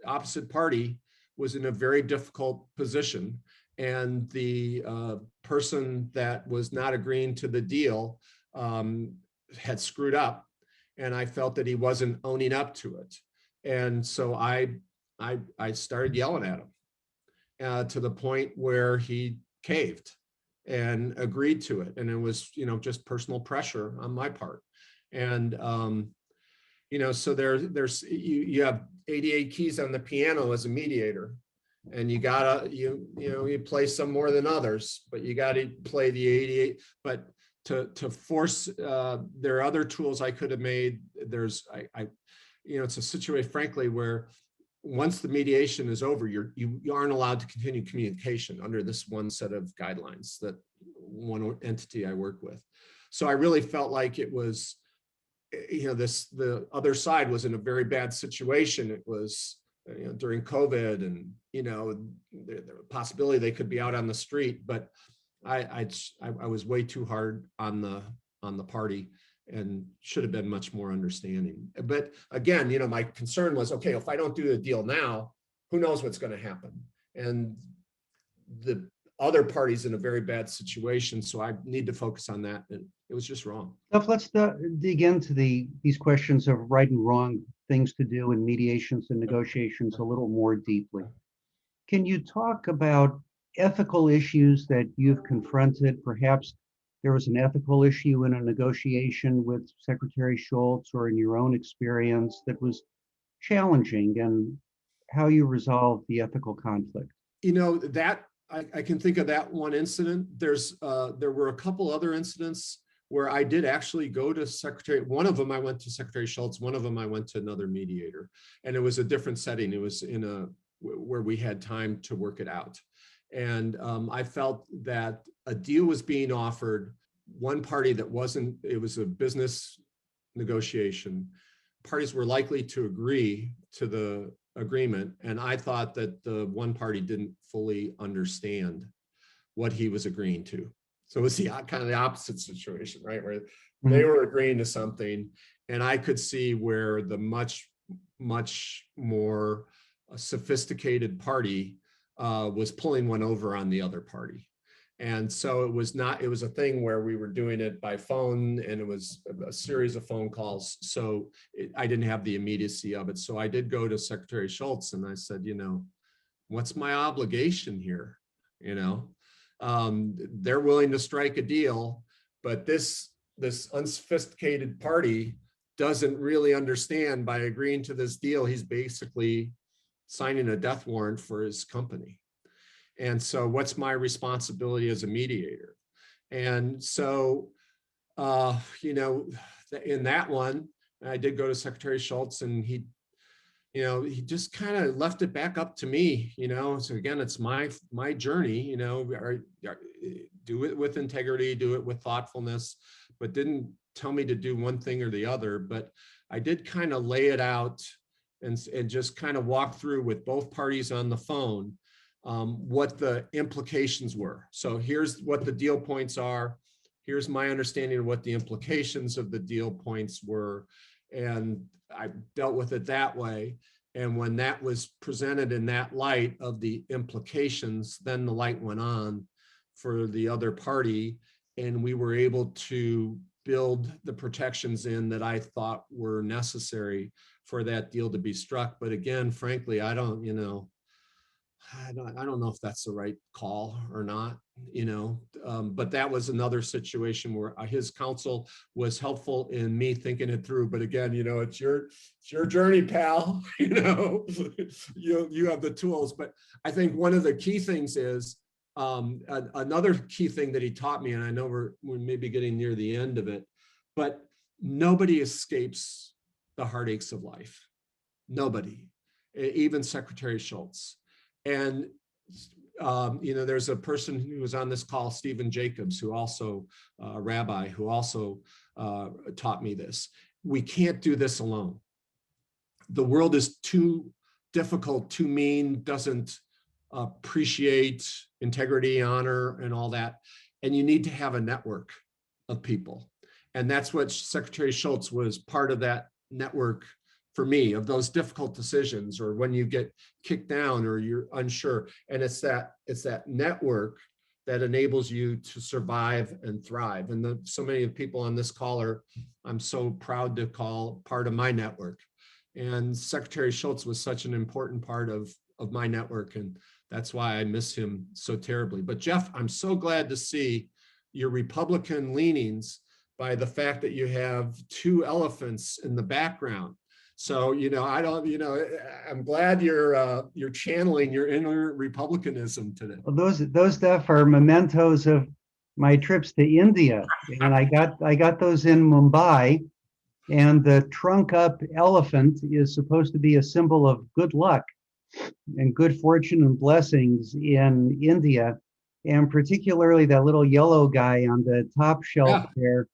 opposite party was in a very difficult position, and the person that was not agreeing to the deal had screwed up, and I felt that he wasn't owning up to it, and so I started yelling at him to the point where he caved and agreed to it, and it was just personal pressure on my part, and so there's you have 88 keys on the piano as a mediator, and you play some more than others, but you got to play the 88. But to force, there are other tools I could have made. It's a situation, frankly, where once the mediation is over, you aren't allowed to continue communication under this one set of guidelines that one entity I work with. So I really felt like it was, the other side was in a very bad situation. It was during COVID, and the possibility they could be out on the street, but I was way too hard on the party and should have been much more understanding. But again, my concern was, okay, if I don't do the deal now, who knows what's going to happen? And the other party's in a very bad situation, so I need to focus on that. And it was just wrong. Duff, let's dig into these questions of right and wrong things to do in mediations and negotiations a little more deeply. Can you talk about ethical issues that you've confronted? Perhaps there was an ethical issue in a negotiation with Secretary Shultz, or in your own experience, that was challenging, and how you resolved the ethical conflict. That I can think of that one incident. There were a couple other incidents where I did actually go to Secretary. One of them I went to Secretary Shultz. One of them I went to another mediator, and it was a different setting. It was where we had time to work it out. And I felt that a deal was being offered. One party that wasn't, it was a business negotiation. Parties were likely to agree to the agreement. And I thought that the one party didn't fully understand what he was agreeing to. So it was kind of the opposite situation, right? Where they were agreeing to something, and I could see where the much more sophisticated party was pulling one over on the other party. And so it was a thing where we were doing it by phone, and it was a series of phone calls. So I didn't have the immediacy of it. So I did go to Secretary Shultz and I said, what's my obligation here? They're willing to strike a deal, but this unsophisticated party doesn't really understand, by agreeing to this deal, he's basically signing a death warrant for his company. And so what's my responsibility as a mediator? And so, in that one, I did go to Secretary Shultz, and he just kind of left it back up to me, so again, it's my journey, do it with integrity, do it with thoughtfulness, but didn't tell me to do one thing or the other. But I did kind of lay it out and just kind of walk through with both parties on the phone what the implications were. So here's what the deal points are. Here's my understanding of what the implications of the deal points were. And I dealt with it that way. And when that was presented in that light of the implications, then the light went on for the other party. And we were able to build the protections in that I thought were necessary for that deal to be struck. But again, frankly, I don't know if that's the right call or not, but that was another situation where his counsel was helpful in me thinking it through. But again, it's your journey, pal. You have the tools. But I think one of the key things is another key thing that he taught me, and I know we're maybe getting near the end of it, but nobody escapes the heartaches of life. Nobody, even Secretary Shultz. And, there's a person who was on this call, Stephen Jacobs, who also a rabbi, who also taught me this. We can't do this alone. The world is too difficult, too mean, doesn't appreciate integrity, honor, and all that. And you need to have a network of people. And that's what Secretary Shultz was part of, that network for me, of those difficult decisions, or when you get kicked down or you're unsure. And it's that network that enables you to survive and thrive. And so many of the people on this call I'm so proud to call part of my network. And Secretary Shultz was such an important part of my network. And that's why I miss him so terribly. But Jeff, I'm so glad to see your Republican leanings by the fact that you have two elephants in the background. So, I'm glad you're channeling your inner Republicanism today. Well, those stuff are mementos of my trips to India, and I got those in Mumbai. And the trunk up elephant is supposed to be a symbol of good luck and good fortune and blessings in India, and particularly that little yellow guy on the top shelf there.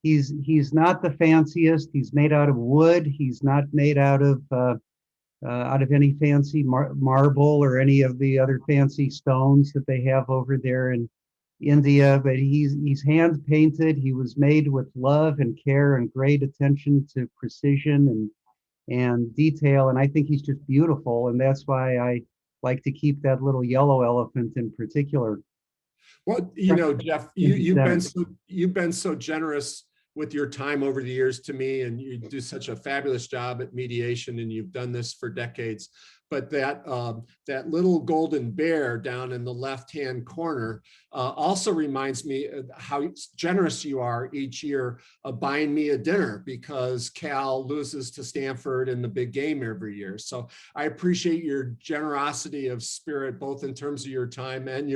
He's not the fanciest. He's made out of wood. He's not made out of any fancy marble or any of the other fancy stones that they have over there in India. But he's hand painted. He was made with love and care and great attention to precision and detail. And I think he's just beautiful. And that's why I like to keep that little yellow elephant in particular. Well, Jeff, you've been so generous with your time over the years to me, and you do such a fabulous job at mediation, and you've done this for decades. But that little golden bear down in the left-hand corner also reminds me of how generous you are each year of buying me a dinner, because Cal loses to Stanford in the big game every year. So I appreciate your generosity of spirit, both in terms of your time and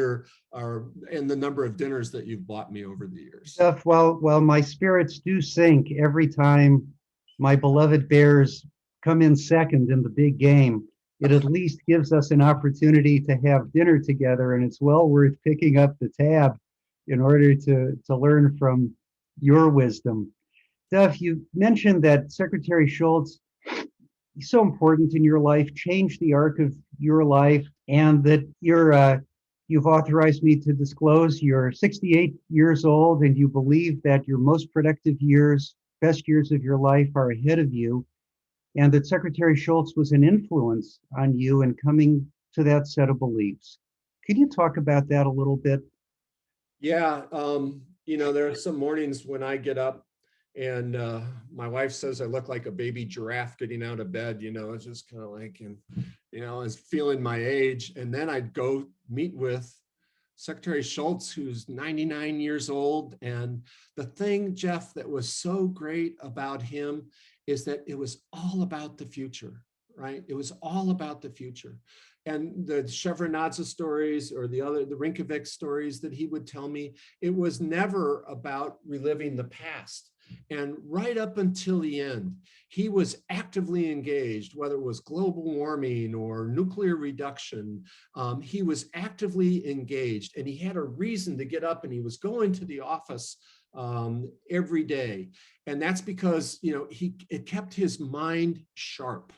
and the number of dinners that you've bought me over the years. Duff, well, my spirits do sink every time my beloved Bears come in second in the big game. It at least gives us an opportunity to have dinner together, and it's well worth picking up the tab in order to learn from your wisdom. Duff, you mentioned that Secretary Shultz is so important in your life, changed the arc of your life, and that you've authorized me to disclose you're 68 years old, and you believe that your most productive years, best years of your life are ahead of you, and that Secretary Shultz was an influence on you in coming to that set of beliefs. Could you talk about that a little bit? Yeah, there are some mornings when I get up and my wife says I look like a baby giraffe getting out of bed. It's just kind of like, and I was feeling my age. And then I'd go meet with Secretary Shultz, who's 99 years old. And the thing, Jeff, that was so great about him is that it was all about the future, right? It was all about the future. And the Shevardnadze stories or the Rinkovic stories that he would tell me, it was never about reliving the past. And right up until the end, he was actively engaged, whether it was global warming or nuclear reduction. He was actively engaged, and he had a reason to get up, and he was going to the office every day. And that's because, it kept his mind sharp.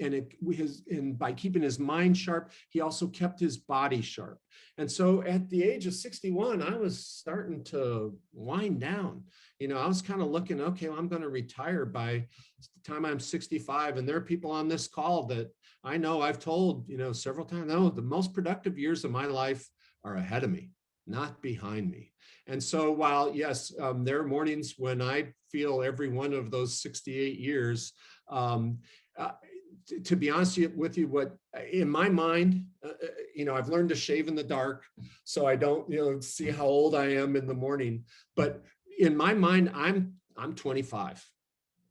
And by keeping his mind sharp, he also kept his body sharp. And so at the age of 61, I was starting to wind down. I was kind of looking, okay, well, I'm going to retire by the time I'm 65. And there are people on this call that I know I've told, several times, no, the most productive years of my life are ahead of me, not behind me. And so while, yes, there are mornings when I feel every one of those 68 years, to be honest with you, what in my mind, I've learned to shave in the dark, so I don't, see how old I am in the morning. But in my mind, I'm 25.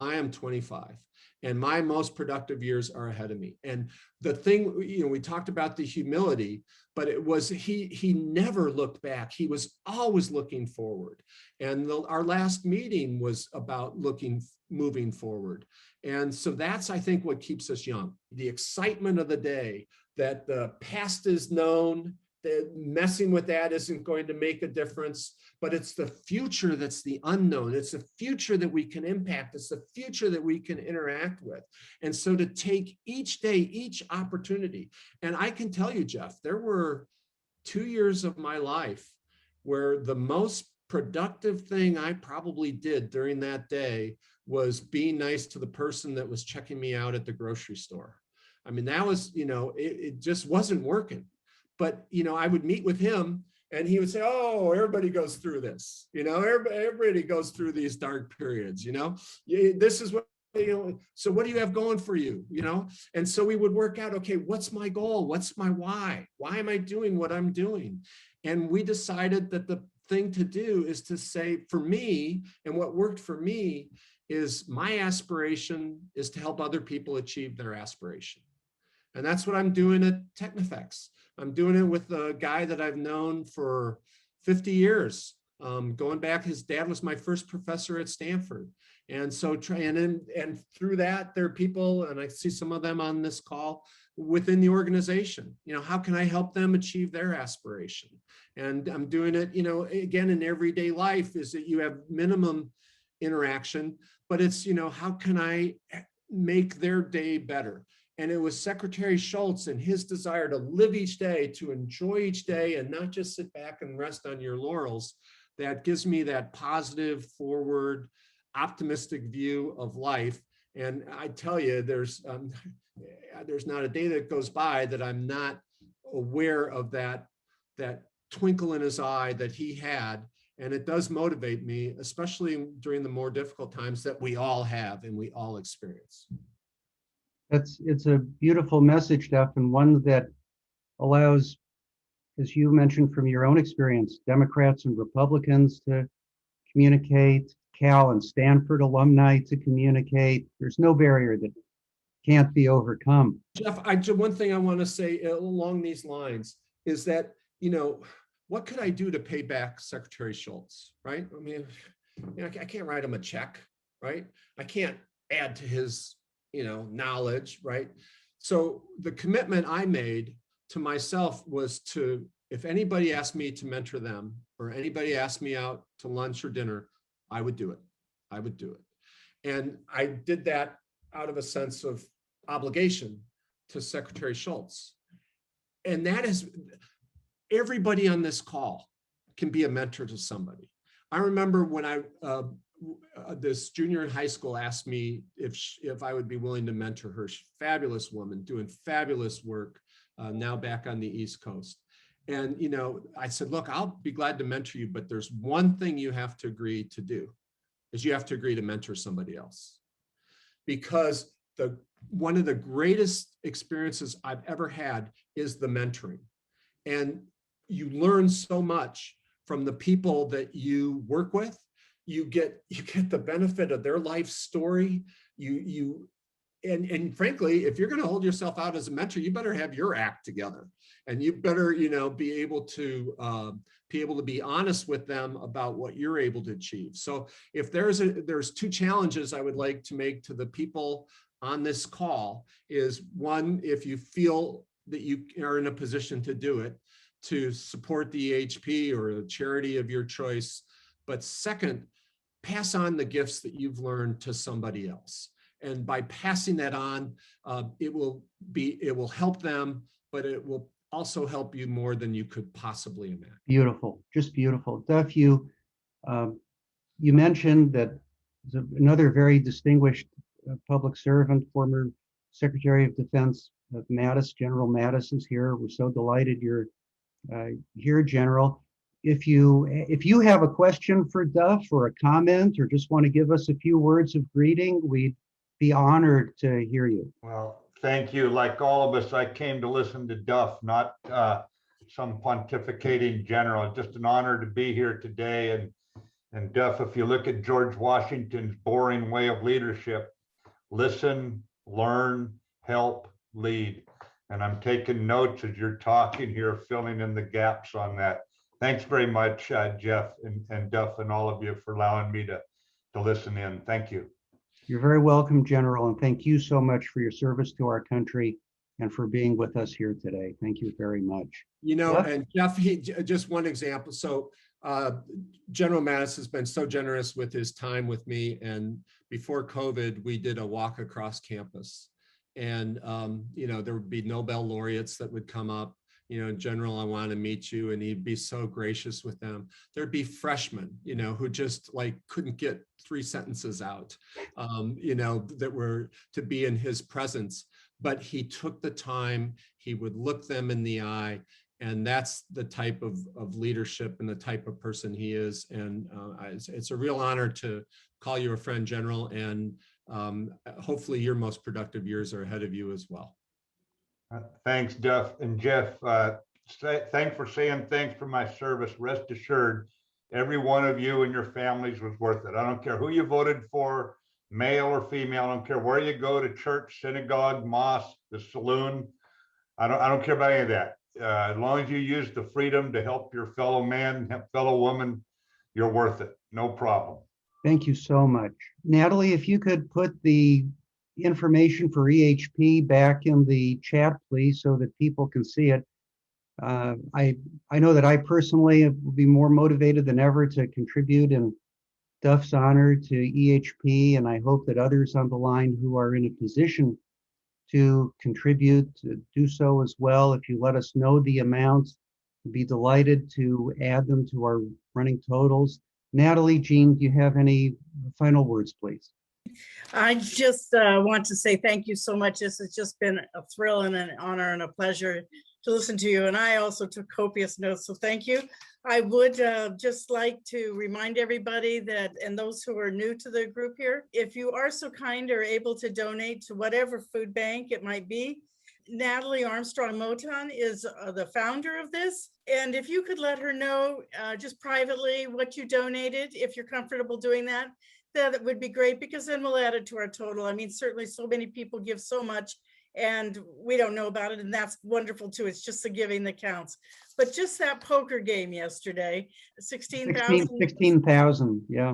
I am 25. And my most productive years are ahead of me. And the thing, we talked about the humility, but it was, he never looked back. He was always looking forward. And our last meeting was about moving forward. And so that's, I think, what keeps us young. The excitement of the day, that the past is known, that messing with that isn't going to make a difference, but it's the future that's the unknown. It's the future that we can impact. It's the future that we can interact with. And so to take each day, each opportunity, and I can tell you, Jeff, there were 2 years of my life where the most productive thing I probably did during that day was being nice to the person that was checking me out at the grocery store. I mean, that was, it just wasn't working. But, I would meet with him and he would say, oh, everybody goes through this, everybody goes through these dark periods, this is what, so what do you have going for you, And so we would work out, okay, what's my goal? What's my why? Why am I doing what I'm doing? And we decided that the thing to do is to say, for me, and what worked for me is my aspiration is to help other people achieve their aspiration. And that's what I'm doing at Technifex. I'm doing it with a guy that I've known for 50 years. Going back, his dad was my first professor at Stanford. And so, and through that, there are people, and I see some of them on this call, within the organization. How can I help them achieve their aspiration? And I'm doing it, again, in everyday life, is that you have minimum interaction, but it's, how can I make their day better? And it was Secretary Shultz and his desire to live each day, to enjoy each day, and not just sit back and rest on your laurels, that gives me that positive, forward, optimistic view of life. And I tell you, there's not a day that goes by that I'm not aware of that twinkle in his eye that he had. And it does motivate me, especially during the more difficult times that we all have and we all experience. It's a beautiful message, Duff, and one that allows, as you mentioned from your own experience, Democrats and Republicans to communicate, Cal and Stanford alumni to communicate. There's no barrier that can't be overcome. Jeff, one thing I want to say along these lines is that, what could I do to pay back Secretary Shultz, right? I mean, I can't write him a check, right? I can't add to his knowledge, right? So the commitment I made to myself was to, if anybody asked me to mentor them or anybody asked me out to lunch or dinner, I would do it. I would do it. And I did that out of a sense of obligation to Secretary Shultz. And that is, everybody on this call can be a mentor to somebody. I remember when this junior in high school asked me if I would be willing to mentor her. She's a fabulous woman doing fabulous work now back on the East Coast. And, I said, look, I'll be glad to mentor you, but there's one thing you have to agree to do, is you have to agree to mentor somebody else. Because one of the greatest experiences I've ever had is the mentoring. And you learn so much from the people that you work with. You get the benefit of their life story. And frankly, if you're going to hold yourself out as a mentor, you better have your act together, and you better be able to be honest with them about what you're able to achieve. So if there's two challenges I would like to make to the people on this call is, one, if you feel that you are in a position to do it, to support the EHP or a charity of your choice. But second, pass on the gifts that you've learned to somebody else. And by passing that on, it will help them, but it will also help you more than you could possibly imagine. Beautiful, just beautiful. Duff, you mentioned that another very distinguished public servant, former Secretary of Defense Mattis, General Mattis is here. We're so delighted you're here, General. If you have a question for Duff or a comment or just want to give us a few words of greeting, we'd be honored to hear you. Well, thank you. Like all of us, I came to listen to Duff, not some pontificating general. Just an honor to be here today. And Duff, if you look at George Washington's boring way of leadership, listen, learn, help, lead. And I'm taking notes as you're talking here, filling in the gaps on that. Thanks very much, Jeff and Duff and all of you for allowing me to listen in. Thank you. You're very welcome, General, and thank you so much for your service to our country and for being with us here today. Thank you very much. You know, Jeff? and Jeff, just one example. So General Mattis has been so generous with his time with me. And before COVID, we did a walk across campus. And, you know, there would be Nobel laureates that would come up, you know, General, I want to meet you. And he'd be so gracious with them. There'd be freshmen, you know, who just like couldn't get 3 sentences out, you know, that were to be in his presence. But he took the time, he would look them in the eye. And that's the type of leadership and the type of person he is. And it's a real honor to call you a friend, General. And hopefully your most productive years are ahead of you as well. Thanks, Duff. And Jeff, thanks for saying thanks for my service. Rest assured, every one of you and your families was worth it. I don't care who you voted for, male or female. I don't care where you go to church, synagogue, mosque, the saloon. I don't care about any of that. As long as you use the freedom to help your fellow man, fellow woman, you're worth it. No problem. Thank you so much. Natalie, if you could put the information for EHP back in the chat, please, so that people can see it. I know that I personally will be more motivated than ever to contribute in Duff's honor to EHP, and I hope that others on the line who are in a position to contribute to do so as well. If you let us know the amounts, we'd be delighted to add them to our running totals. Natalie, Jean, do you have any final words, please? I just want to say thank you so much. This has just been a thrill and an honor and a pleasure to listen to you. And I also took copious notes, so thank you. I would just like to remind everybody that, and those who are new to the group here, if you are so kind or able to donate to whatever food bank it might be, Natalie Armstrong-Moton is the founder of this. And if you could let her know just privately what you donated, if you're comfortable doing that, that would be great, because then we'll add it to our total. I mean, certainly so many people give so much and we don't know about it, and that's wonderful too. It's just the giving that counts. But just that poker game yesterday, 16,000. 16,000, yeah.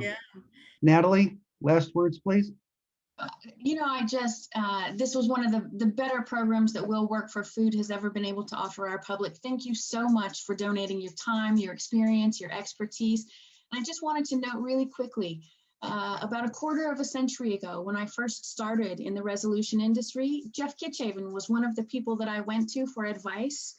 Natalie, last words, please. You know, this was one of the better programs that Will Work for Food has ever been able to offer our public. Thank you so much for donating your time, your experience, your expertise. And I just wanted to note really quickly, about a quarter of a century ago, when I first started in the resolution industry, Jeff Kitchaven was one of the people that I went to for advice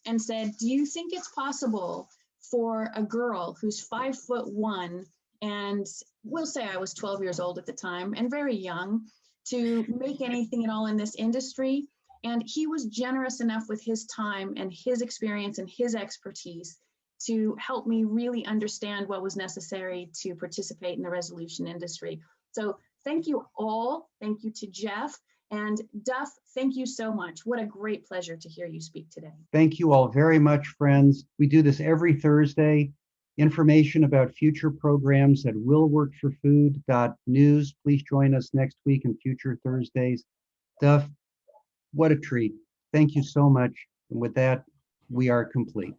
and said, do you think it's possible for a girl who's 5'1", and we'll say I was 12 years old at the time and very young, to make anything at all in this industry? And he was generous enough with his time and his experience and his expertise to help me really understand what was necessary to participate in the resolution industry. So thank you all. Thank you to Jeff. And Duff, thank you so much. What a great pleasure to hear you speak today. Thank you all very much, friends. We do this every Thursday. Information about future programs at willworkforfood.news. Please join us next week and future Thursdays. Duff, what a treat. Thank you so much. And with that, we are complete.